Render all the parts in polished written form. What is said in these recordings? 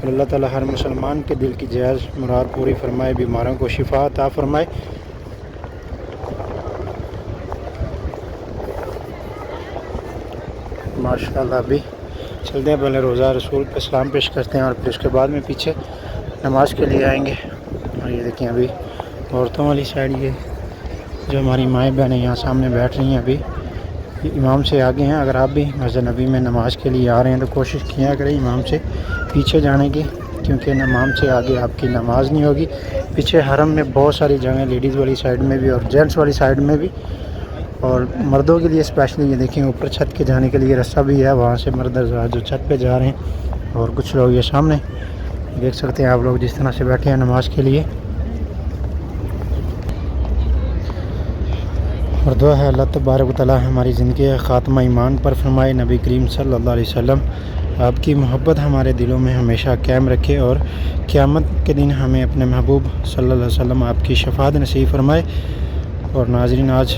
اور اللہ تعالی ہر مسلمان کے دل کی جائز مراد پوری فرمائے، بیماروں کو شفا عطا فرمائے۔ ماشاءاللہ ابھی چلتے ہیں، پہلے روزہ رسول پہ سلام پیش کرتے ہیں اور پھر اس کے بعد میں پیچھے نماز کے لیے آئیں گے۔ اور یہ دیکھیں ابھی عورتوں والی سائڈ یہ جو ہماری مائیں بہنیں یہاں سامنے بیٹھ رہی ہیں، ابھی امام سے آگے ہیں۔ اگر آپ بھی مسجد نبی میں نماز کے لیے آ رہے ہیں تو کوشش کیا کریں امام سے پیچھے جانے کی، کیونکہ امام سے آگے آپ کی نماز نہیں ہوگی۔ پیچھے حرم میں بہت ساری جگہیں، لیڈیز والی سائڈ میں بھی اور جینٹس والی سائڈ میں بھی، اور مردوں کے لیے اسپیشلی یہ دیکھیں اوپر چھت کے جانے کے لیے راستہ بھی ہے، وہاں سے مرد حضرات جو چھت پہ جا رہے ہیں، اور کچھ لوگ یہ سامنے دیکھ سکتے ہیں آپ لوگ جس طرح سے بیٹھے ہیں نماز کے لیے۔ اور دعا ہے اللہ تبارک و تعالی ہماری زندگی کا خاتمہ ایمان پر فرمائے، نبی کریم صلی اللہ علیہ وسلم آپ کی محبت ہمارے دلوں میں ہمیشہ قائم رکھے، اور قیامت کے دن ہمیں اپنے محبوب صلی اللہ علیہ وسلم آپ کی شفاعت نصیب فرمائے۔ اور ناظرین، آج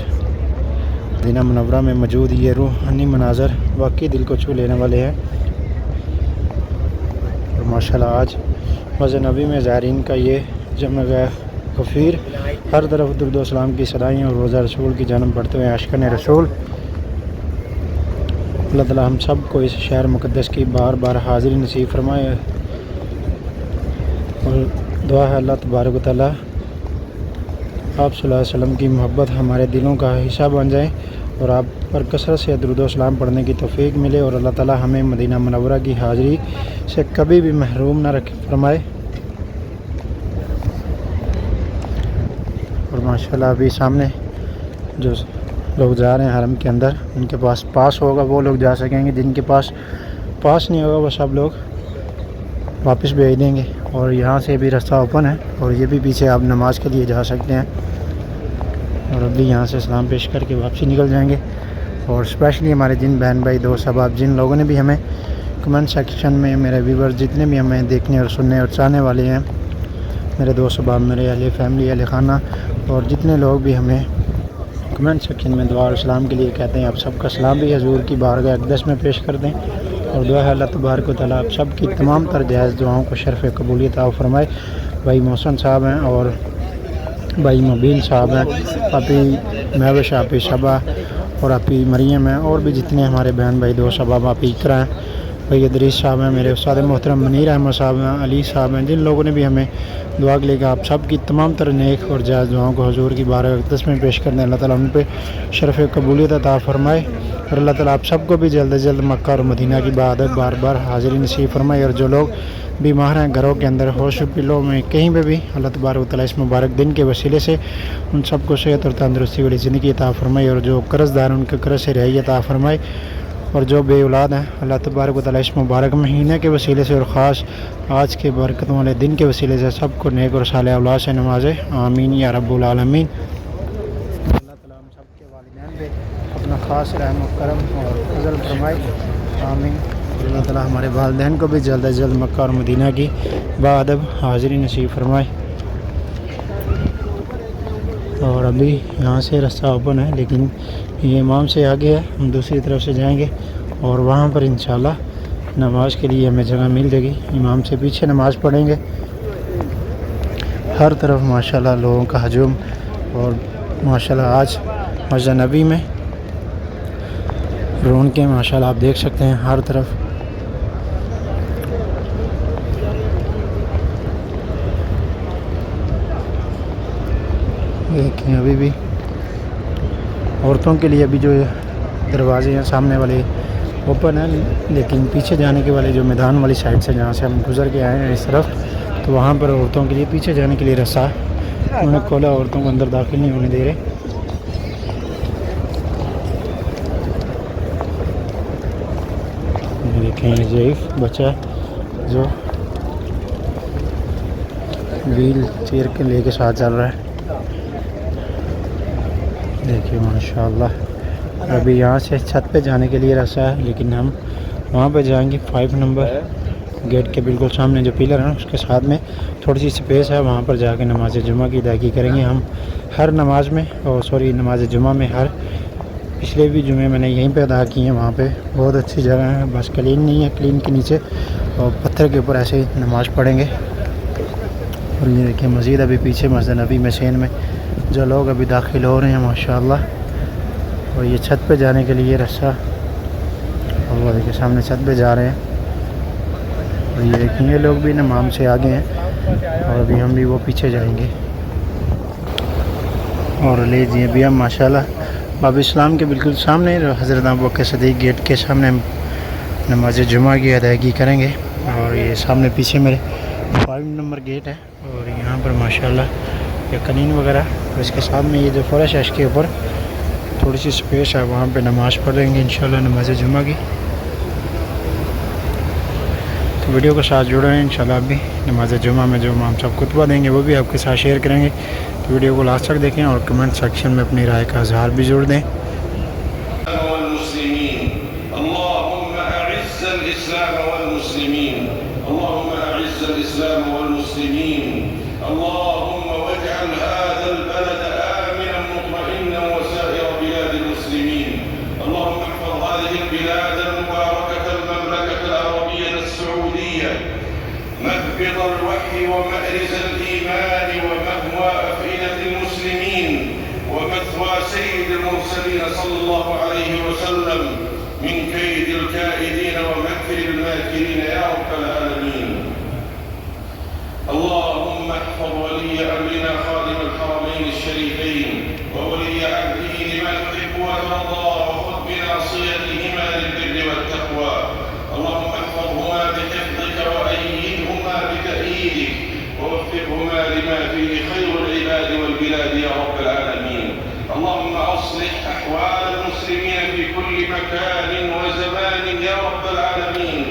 مدینہ منورہ میں موجود یہ روحانی مناظر واقعی دل کو چھو لینے والے ہیں، اور ماشاءاللہ آج مسجد نبی میں زائرین کا یہ جمع غفیر، ہر طرف درود و سلام کی صدائیں اور روزہ رسول کی جانب بڑھتے ہوئے عاشقان رسول۔ اللہ تعالی ہم سب کو اس شہر مقدس کی بار بار حاضری نصیب فرمائے، اور دعا ہے اللہ تبارک و تعالی آپ صلی اللہ علیہ وسلم کی محبت ہمارے دلوں کا حصہ بن جائے، اور آپ پر کثرت سے درود و سلام پڑھنے کی توفیق ملے، اور اللہ تعالی ہمیں مدینہ منورہ کی حاضری سے کبھی بھی محروم نہ رکھ فرمائے۔ اور ماشاءاللہ ابھی سامنے جو لوگ جا رہے ہیں حرم کے اندر، ان کے پاس پاس ہوگا وہ لوگ جا سکیں گے، جن کے پاس پاس نہیں ہوگا وہ سب لوگ واپس بھیج دیں گے۔ اور یہاں سے بھی راستہ اوپن ہے، اور یہ بھی پیچھے آپ نماز کے لیے جا سکتے ہیں، اور ابھی یہاں سے سلام پیش کر کے واپسی نکل جائیں گے۔ اور اسپیشلی ہمارے جن بہن بھائی دوست احباب جن لوگوں نے بھی ہمیں کمنٹ سیکشن میں، میرے ویورز جتنے بھی ہمیں دیکھنے اور سننے اور چاہنے والے ہیں، میرے دوست احباب، میرے اہل فیملی، اہل خانہ، اور جتنے لوگ بھی ہمیں کمنٹ سیکشن میں دعا اور سلام کے لیے کہتے ہیں، آپ سب کا سلام بھی حضور کی بارگاہ اقدس میں پیش کر دیں، اور دعا ہے اللہ تبارک و تعالیٰ آپ سب کی تمام تر جائز دعاؤں کو شرف قبولیت عطا فرمائے۔ بھائی محسن صاحب ہیں، اور بھائی مبین صاحب ہیں، آپی مہوش، آپی شبہ، اور آپی مریم ہیں، اور بھی جتنے ہمارے بہن بھائی دوست احباب، آپی اقرا ہیں، بھائی ادریس صاحب ہیں، میرے استاد محترم منیر احمد صاحب ہیں، علی صاحب ہیں، جن لوگوں نے بھی ہمیں دعا کے لیے کہ آپ سب کی تمام تر نیک اور جائز دعاؤں کو حضور کی بارگاہ اقدس میں پیش کر دیں، اللہ تعالیٰ ان پہ شرف قبولیت عطا فرمائے، اور اللہ تعالیٰ آپ سب کو بھی جلد از جلد مکہ اور مدینہ کی بار بار حاضری نصیب فرمائے۔ اور جو لوگ بیمار ہیں گھروں کے اندر، ہاسپٹلوں میں، کہیں پہ بھی، اللہ تبارک و تعالیٰ اس مبارک دن کے وسیلے سے ان سب کو صحت اور تندرستی والی زندگی عطا فرمائے، اور جو قرض دار ان کے قرض سے رہائی عطا فرمائے، اور جو بے اولاد ہیں اللہ تبارک و تعالیٰ اس مبارک مہینے کے وسیلے سے اور خاص آج کے برکتوں والے دن کے وسیلے سے سب کو نیک اور صالح اولاد سے نوازے، آمین یا رب العالمین۔ اللہ تعالیٰ ہم سب کے والدین پہ اپنا خاص رحم و کرم اور فضل فرمائے، آمین۔ اللہ تعالیٰ ہمارے والدین کو بھی جلد از جلد مکہ اور مدینہ کی باادب حاضری نصیب فرمائے۔ اور ابھی یہاں سے راستہ اوپن ہے، لیکن یہ امام سے آگے ہے، ہم دوسری طرف سے جائیں گے، اور وہاں پر انشاءاللہ نماز کے لیے ہمیں جگہ مل جائے گی، امام سے پیچھے نماز پڑھیں گے۔ ہر طرف ماشاءاللہ لوگوں کا ہجوم، اور ماشاءاللہ آج مسجد نبی میں رونقیں ماشاءاللہ آپ دیکھ سکتے ہیں ہر طرف۔ دیکھیں ابھی بھی عورتوں کے لیے ابھی جو دروازے ہیں سامنے والے اوپن ہیں، لیکن پیچھے جانے کے والے جو میدان والی سائڈ سے جہاں سے ہم گزر کے آئے ہیں اس طرف، تو وہاں پر عورتوں کے لیے پیچھے جانے کے لیے راستہ انہوں نے کھولا، عورتوں کو اندر داخل نہیں ہونے دے رہے۔ دیکھیں ضعیف بچہ جو ویل چیئر کے لے کے ساتھ چل رہا ہے، دیکھیے ماشاءاللہ۔ ابھی یہاں سے چھت پہ جانے کے لیے راستہ ہے، لیکن ہم وہاں پہ جائیں گے 5 نمبر گیٹ کے بالکل سامنے جو پلر ہے اس کے ساتھ میں تھوڑی سی سپیس ہے، وہاں پر جا کے نماز جمعہ کی ادائیگی کریں گے۔ ہم ہر نماز میں نماز جمعہ میں ہر پچھلے بھی جمعے میں نے یہیں پہ ادا کی ہیں. وہاں پہ بہت اچھی جگہ ہے, بس کلین نہیں ہے, کلین کے نیچے اور پتھر کے اوپر ایسے ہی نماز پڑھیں گے. اور یہ دیکھیں مزید ابھی پیچھے مسجد نبی میں سین میں جو لوگ ابھی داخل ہو رہے ہیں ماشاءاللہ. اور یہ چھت پہ جانے کے لیے رستہ, اور وہ دیکھیں سامنے چھت پہ جا رہے ہیں. اور یہ دیکھیں یہ لوگ بھی امام سے آگے ہیں, اور ابھی ہم بھی وہ پیچھے جائیں گے. اور لیجیے ابھی ہم ماشاءاللہ باب اسلام کے بالکل سامنے حضرت ابوبکر صدیق گیٹ کے سامنے نماز جمعہ کی ادائیگی کریں گے. اور یہ سامنے پیچھے میرے 5 نمبر گیٹ ہے, اور یہاں پر ماشاءاللہ یہ قنین وغیرہ, اور اس کے ساتھ میں یہ جو فرش ہے اس کے اوپر تھوڑی سی سپیس ہے, وہاں پہ نماز پڑھیں گے انشاءاللہ نماز جمعہ کی. تو ویڈیو کے ساتھ جڑے ہیں انشاءاللہ. ابھی نماز جمعہ میں جو امام صاحب خطبہ دیں گے وہ بھی آپ کے ساتھ شیئر کریں گے. تو ویڈیو کو لاسٹ تک دیکھیں اور کمنٹ سیکشن میں اپنی رائے کا اظہار بھی ضرور دیں. اللهم أعز الإسلام والمسلمين اللهم أعز الإسلام والمسلمين اللهم واجعل هذا البلد آمنا مطمئنا وسائر بلاد المسلمين اللهم احفظ هذه البلاد المباركة المملكة العربية السعودية مهبط الوحي ومأرز الإيمان ومهوى أفئدة المسلمين ومثوى سيد المرسلين صلى الله عليه وسلم من كيد الكائدين ومكر الماكرين يا رب العالمين. اللهم احفظ ولي أمرنا خادم الحرمين الشريفين وولي عهده لما تحب وترضى وخذ بناصيتهما للبر والتقوى. اللهم احفظهما بحفظك وأيدهما بتأييدك ووفقهما لما فيه خير العباد والبلاد يا رب العالمين. اللهم أصلح أحوال المسلمين في كل مكان وزمان يا رب العالمين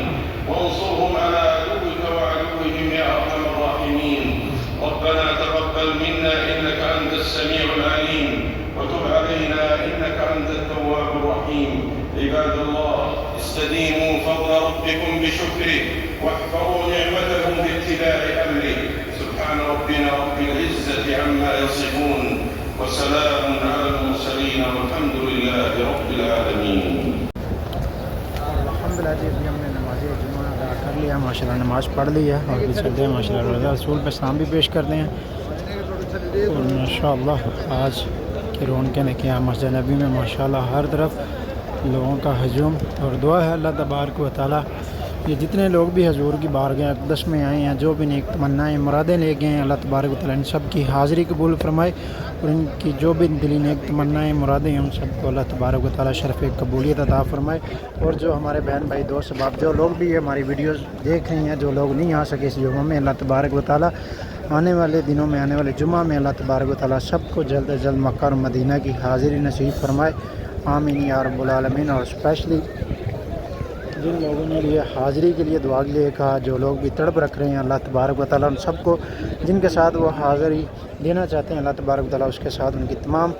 وانصرهم على عدوك وعدوهم يا أرحم الراحمين. ربنا تقبل منا إنك أنت السميع العليم وتب علينا إنك أنت التواب الرحيم. عباد الله استديموا فضل ربكم بشكره واحفظوا نعمته باتباع أمره. سبحان ربنا رب العزة عما يصفون وسلام على المرسلين والحمد لله رب العالمين. الحمدللہ جی ابھی ہم نے نماز جمعہ ادا کر لیا ماشاءاللہ, نماز پڑھ لی ہے, اور بھی چلتے ہیں ماشاءاللہ روزہ رسول پہ سلام بھی پیش کرتے ہیں. اور ماشاءاللہ آج کی رونقیں دیکھیں آپ مسجد نبی میں ماشاءاللہ ہر طرف لوگوں کا ہجوم. اور دعا ہے اللہ تبارک و تعالیٰ یہ جتنے لوگ بھی حضور کی بارگاہ اقدس میں آئے ہیں, جو بھی نیک تمنائیں مرادیں لے گئے ہیں, اللہ تبارک و تعالیٰ ان سب کی حاضری قبول فرمائے. اور ان کی جو بھی دلی نیک تمنائیں مرادیں ہیں ان سب کو اللہ تبارک و تعالیٰ شرف قبولیت عطا فرمائے. اور جو ہمارے بہن بھائی دوست احباب جو لوگ بھی ہماری ویڈیوز دیکھ رہے ہیں, جو لوگ نہیں آ سکے اس جمعہ میں, اللہ تبارک و تعالیٰ آنے والے دنوں میں آنے والے جمعہ میں اللہ تبارک و تعالیٰ سب کو جلد از جلد مکہ اور مدینہ کی حاضری نصیب فرمائے. آمین یا رب العالمین. اور اسپیشلی جن لوگوں نے لیے حاضری کے لیے دعا کے لیے کہا, جو لوگ بھی تڑپ رکھ رہے ہیں, اللہ تبارک و تعالیٰ ان سب کو جن کے ساتھ وہ حاضری دینا چاہتے ہیں اللہ تبارک و تعالیٰ اس کے ساتھ ان کی تمام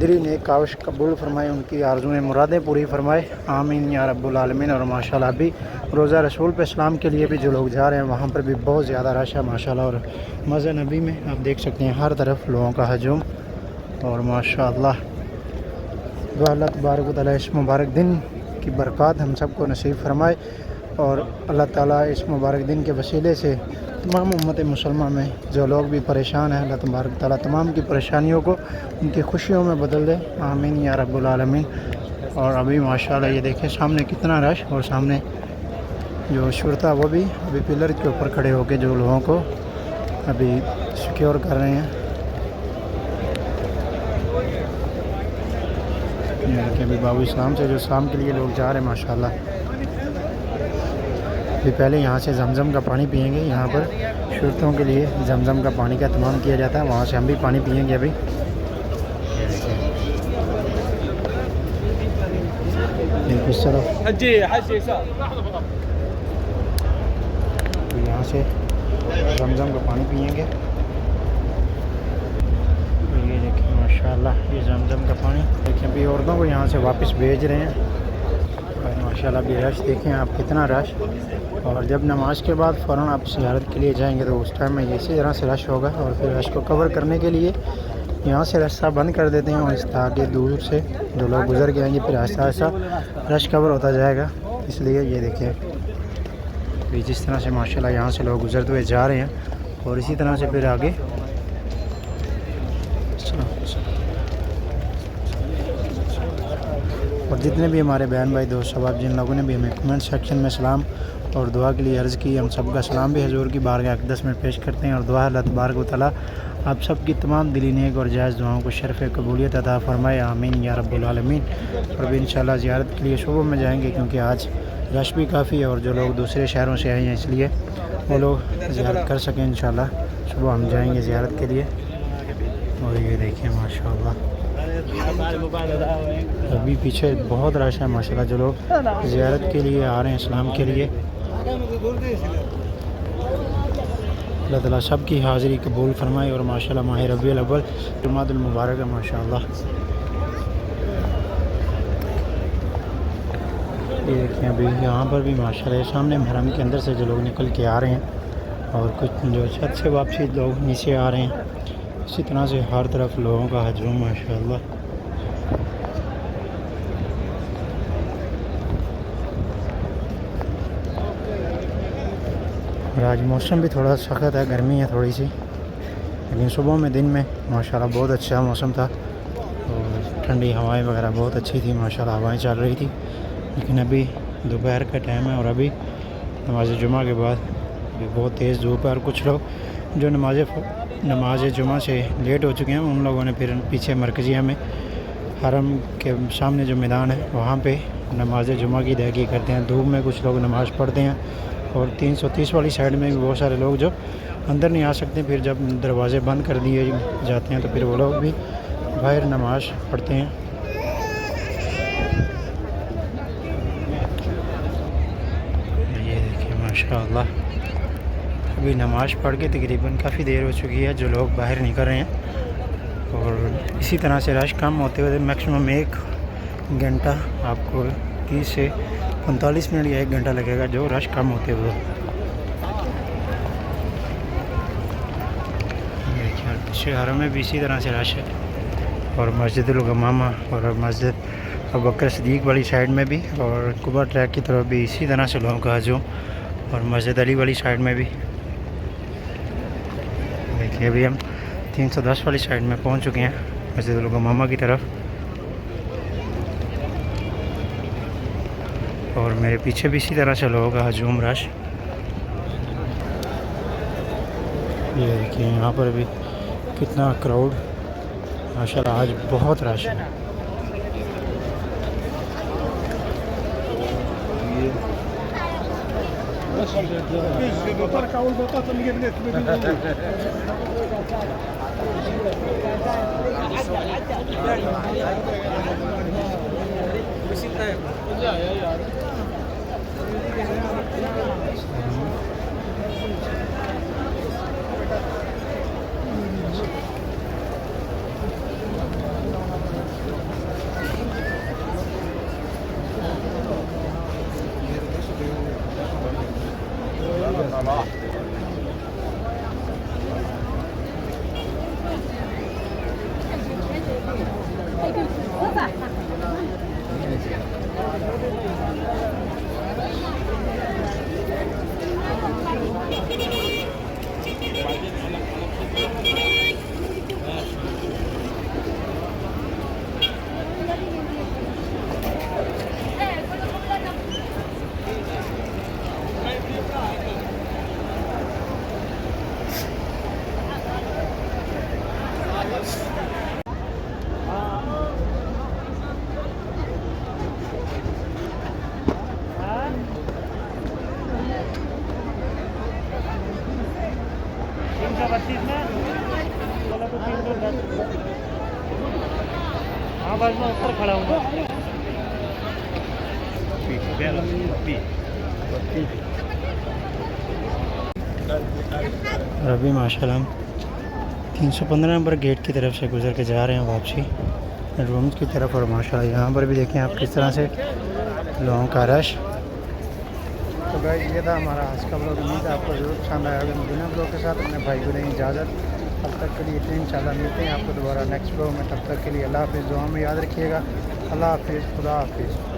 دلی نیک کاوش قبول فرمائے, ان کی آرزویں مرادیں پوری فرمائے. آمین یا رب العالمین. اور ماشاءاللہ ابھی روزہ رسول پہ اسلام کے لیے بھی جو لوگ جا رہے ہیں وہاں پر بھی بہت زیادہ رش ہے ماشاءاللہ. اور مسجد نبی میں آپ دیکھ سکتے ہیں ہر طرف لوگوں کا ہجوم. اور ماشاءاللہ اللہ تبارک و تعالیٰ اس مبارک دن کی برکات ہم سب کو نصیب فرمائے. اور اللہ تعالیٰ اس مبارک دن کے وسیلے سے تمام امت مسلمہ میں جو لوگ بھی پریشان ہیں, اللہ تبارک تعالیٰ تمام کی پریشانیوں کو ان کی خوشیوں میں بدل دے. آمین یا رب العالمین. اور ابھی ماشاءاللہ یہ دیکھیں سامنے کتنا رش, اور سامنے جو شرطا وہ بھی ابھی پلر کے اوپر کھڑے ہو کے جو لوگوں کو ابھی سیکیور کر رہے ہیں. کہ ابھی باب اسلام سے جو شام کے لیے لوگ جا رہے ہیں ماشاءاللہ. ابھی پہلے یہاں سے زمزم کا پانی پئیں گے, یہاں پر شرطوں کے لیے زمزم کا پانی کا اہتمام کیا جاتا ہے, وہاں سے ہم بھی پانی پئیں گے. ابھی اس طرف تو یہاں سے زمزم کا پانی پئیں گے. یہ دیکھیں ماشاءاللہ یہ زمزم کا پانی دیکھیں. ابھی عورتوں کو یہاں سے واپس بھیج رہے ہیں. اور ماشاءاللہ ابھی رش دیکھیں آپ کتنا رش. اور جب نماز کے بعد فوراً آپ زیارت کے لیے جائیں گے تو اس ٹائم میں اسی طرح سے رش ہوگا. اور پھر رش کو کور کرنے کے لیے یہاں سے راستہ بند کر دیتے ہیں اور تاکہ دور سے جو لوگ گزر کے آئیں گے پھر آہستہ آہستہ رش کور ہوتا جائے گا. اس لیے یہ دیکھیں کہ جس طرح سے ماشاءاللہ یہاں سے لوگ گزرتے ہوئے جا رہے ہیں اور اسی طرح سے پھر آگے اور جتنے بھی ہمارے بہن بھائی دوست احباب جن لوگوں نے بھی ہمیں کمنٹ سیکشن میں سلام اور دعا کے لیے عرض کی، ہم سب کا سلام بھی حضور کی بارگاہ اقدس میں پیش کرتے ہیں اور دعا اللہ تبارک و تعالیٰ آپ سب کی تمام دلی نیک اور جائز دعاؤں کو شرف قبولیت عطا فرمائے، آمین یا رب العالمین. اور بھی انشاءاللہ زیارت کے لیے صبح میں جائیں گے کیونکہ آج رش بھی کافی ہے اور جو لوگ دوسرے شہروں سے آئے ہیں اس لیے وہ لوگ زیارت کر سکیں. انشاءاللہ صبح ہم جائیں گے زیارت کے لیے. اور یہ دیکھیں ماشاءاللہ ابھی پیچھے بہت رش ہے ماشاءاللہ جو لوگ زیارت کے لیے آ رہے ہیں اسلام کے لیے. اللہ تعالیٰ سب کی حاضری قبول فرمائے اور ماشاءاللہ ماہ ربیع الاول جمعۃ المبارک ہے ماشاءاللہ. یہ دیکھیں ابھی یہاں پر بھی ماشاءاللہ سامنے محرم کے اندر سے جو لوگ نکل کے آ رہے ہیں اور کچھ جو چھت سے واپسی لوگ نیچے آ رہے ہیں. اسی طرح سے ہر طرف لوگوں کا ہجوم ماشاءاللہ. اور آج موسم بھی تھوڑا سخت ہے، گرمی ہے تھوڑی سی، لیکن صبح میں دن میں ماشاءاللہ بہت اچھا موسم تھا اور ٹھنڈی ہوائیں وغیرہ بہت اچھی تھی ماشاءاللہ، ہوائیں چل رہی تھی. لیکن ابھی دوپہر کا ٹائم ہے اور ابھی نماز جمعہ کے بعد ابھی بہت تیز دھوپ ہے اور کچھ لوگ جو نماز جمعہ سے لیٹ ہو چکے ہیں ان لوگوں نے پھر پیچھے مرکزیہ میں حرم کے سامنے جو میدان ہے وہاں پہ نماز جمعہ کی ادائیگی کرتے ہیں. دھوپ میں کچھ لوگ نماز پڑھتے ہیں اور 330 والی سائڈ میں بھی بہت سارے لوگ جو اندر نہیں آ سکتے، پھر جب دروازے بند کر دیے جاتے ہیں تو پھر وہ لوگ بھی باہر نماز پڑھتے ہیں. یہ دیکھیں ماشاءاللہ ابھی نماز پڑھ کے تقریباً کافی دیر ہو چکی ہے، جو لوگ باہر نکل رہے ہیں اور اسی طرح سے رش کم ہوتے ہوئے میکسیمم 1 گھنٹہ آپ کو 30 سے 45 منٹ یا 1 گھنٹہ لگے گا جو رش کم ہوتے ہوئے. حرم میں بھی اسی طرح سے رش ہے اور مسجد الغمامہ اور مسجد ابوبکر صدیق والی سائڈ میں بھی اور قبا ٹریک کی طرف بھی اسی طرح سے لوگوں کا ہجوم اور مسجد علی والی سائڈ میں بھی. دیکھیے ابھی ہم 310 والی سائڈ میں پہنچ چکے ہیں مسجد الغمامہ کی طرف اور میرے پیچھے بھی اسی طرح سے لوگوں کا ہجوم رش. یہ دیکھیے یہاں پر بھی کتنا کراؤڈ ماشاءاللہ آج بہت رش ہے. ہاں بس میں اوپر کھڑا ہوں گا. اور ابھی ماشاءاللہ ہم 315 نمبر گیٹ کی طرف سے گزر کے جا رہے ہیں واپسی رومز کی طرف. اور ماشاءاللہ یہاں پر بھی دیکھیں آپ کس طرح سے لوگوں کا رش. تو گائز یہ تھا ہمارا آج کا بلاگ. امید ہے آپ کو ضرور پسند آیا ہوگا. مدینہ بلاگ کے ساتھ اپنے بھائی کو دیں اجازت. تب تک کے لیے اتنے انشاءاللہ ملتے ہیں آپ کو دوبارہ نیکسٹ ولاگ میں. تب تک کے لیے اللہ حافظ. دعا میں یاد رکھیے گا. اللہ حافظ. خدا حافظ.